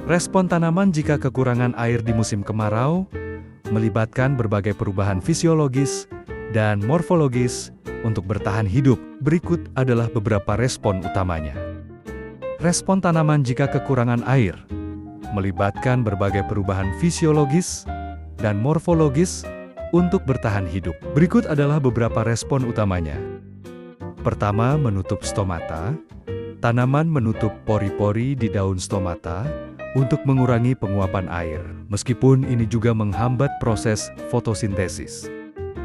Respon tanaman jika kekurangan air di musim kemarau melibatkan berbagai perubahan fisiologis dan morfologis untuk bertahan hidup. Berikut adalah beberapa respon utamanya. Respon tanaman jika kekurangan air melibatkan berbagai perubahan fisiologis dan morfologis untuk bertahan hidup. Berikut adalah beberapa respon utamanya. Pertama, menutup stomata. Tanaman menutup pori-pori di daun stomata untuk mengurangi penguapan air, meskipun ini juga menghambat proses fotosintesis,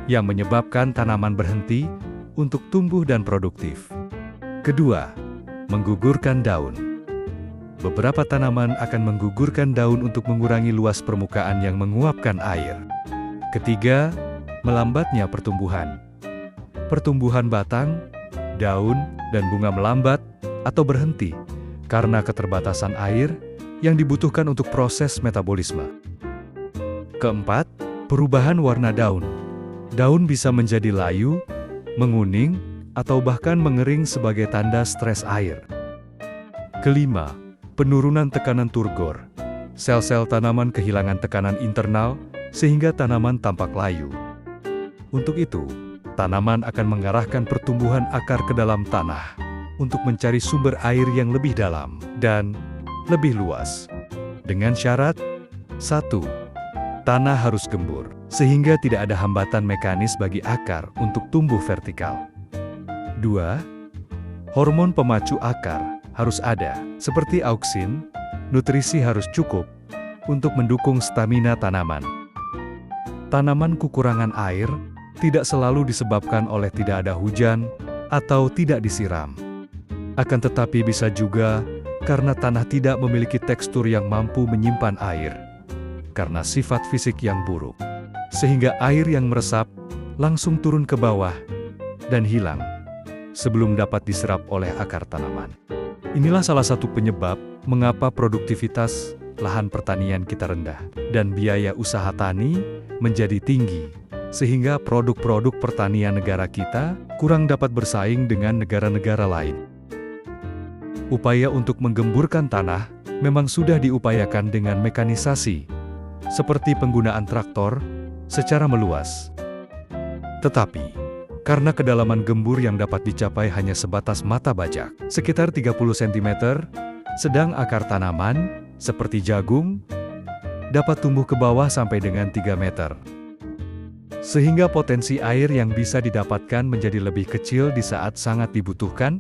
yang menyebabkan tanaman berhenti untuk tumbuh dan produktif. Kedua, menggugurkan daun. Beberapa tanaman akan menggugurkan daun untuk mengurangi luas permukaan yang menguapkan air. Ketiga, melambatnya pertumbuhan. Pertumbuhan batang, daun, dan bunga melambat atau berhenti karena keterbatasan air yang dibutuhkan untuk proses metabolisme. Keempat, perubahan warna daun. Daun bisa menjadi layu, menguning, atau bahkan mengering sebagai tanda stres air. Kelima, penurunan tekanan turgor. Sel-sel tanaman kehilangan tekanan internal sehingga tanaman tampak layu. Untuk itu, tanaman akan mengarahkan pertumbuhan akar ke dalam tanah untuk mencari sumber air yang lebih dalam dan lebih luas. Dengan syarat, 1. Tanah harus gembur, sehingga tidak ada hambatan mekanis bagi akar untuk tumbuh vertikal. 2. Hormon pemacu akar harus ada, seperti auksin. Nutrisi harus cukup untuk mendukung stamina tanaman. Tanaman kekurangan air tidak selalu disebabkan oleh tidak ada hujan atau tidak disiram. Akan tetapi bisa juga karena tanah tidak memiliki tekstur yang mampu menyimpan air, karena sifat fisik yang buruk, sehingga air yang meresap langsung turun ke bawah dan hilang sebelum dapat diserap oleh akar tanaman. Inilah salah satu penyebab mengapa produktivitas lahan pertanian kita rendah dan biaya usaha tani menjadi tinggi, sehingga produk-produk pertanian negara kita kurang dapat bersaing dengan negara-negara lain. Upaya untuk menggemburkan tanah memang sudah diupayakan dengan mekanisasi, seperti penggunaan traktor secara meluas. Tetapi, karena kedalaman gembur yang dapat dicapai hanya sebatas mata bajak, sekitar 30 cm, sedang akar tanaman, seperti jagung, dapat tumbuh ke bawah sampai dengan 3 meter. Sehingga potensi air yang bisa didapatkan menjadi lebih kecil di saat sangat dibutuhkan,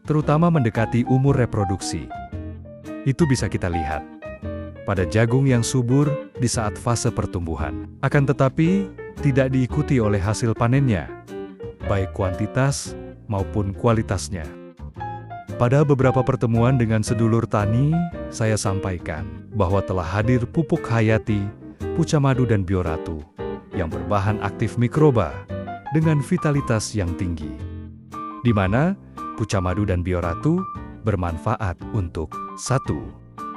terutama mendekati umur reproduksi. Itu bisa kita lihat pada jagung yang subur di saat fase pertumbuhan. Akan tetapi, tidak diikuti oleh hasil panennya, baik kuantitas maupun kualitasnya. Pada beberapa pertemuan dengan sedulur tani, saya sampaikan bahwa telah hadir pupuk hayati, puca madu dan bioratu, yang berbahan aktif mikroba dengan vitalitas yang tinggi, di mana puca madu dan bioratu bermanfaat untuk 1.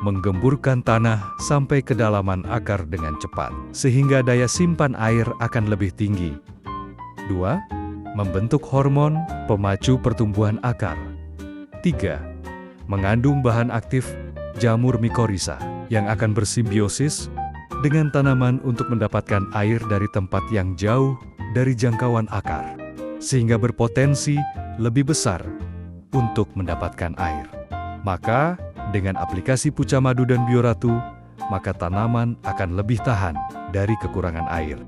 Menggemburkan tanah sampai kedalaman akar dengan cepat, sehingga daya simpan air akan lebih tinggi. 2. Membentuk hormon pemacu pertumbuhan akar. 3. Mengandung bahan aktif jamur mikorrhiza yang akan bersimbiosis dengan tanaman untuk mendapatkan air dari tempat yang jauh dari jangkauan akar, sehingga berpotensi lebih besar untuk mendapatkan air. Maka, dengan aplikasi puca madu dan bioratu, maka tanaman akan lebih tahan dari kekurangan air.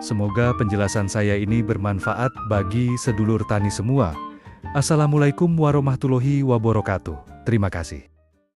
Semoga penjelasan saya ini bermanfaat bagi sedulur tani semua. Assalamualaikum warahmatullahi wabarakatuh. Terima kasih.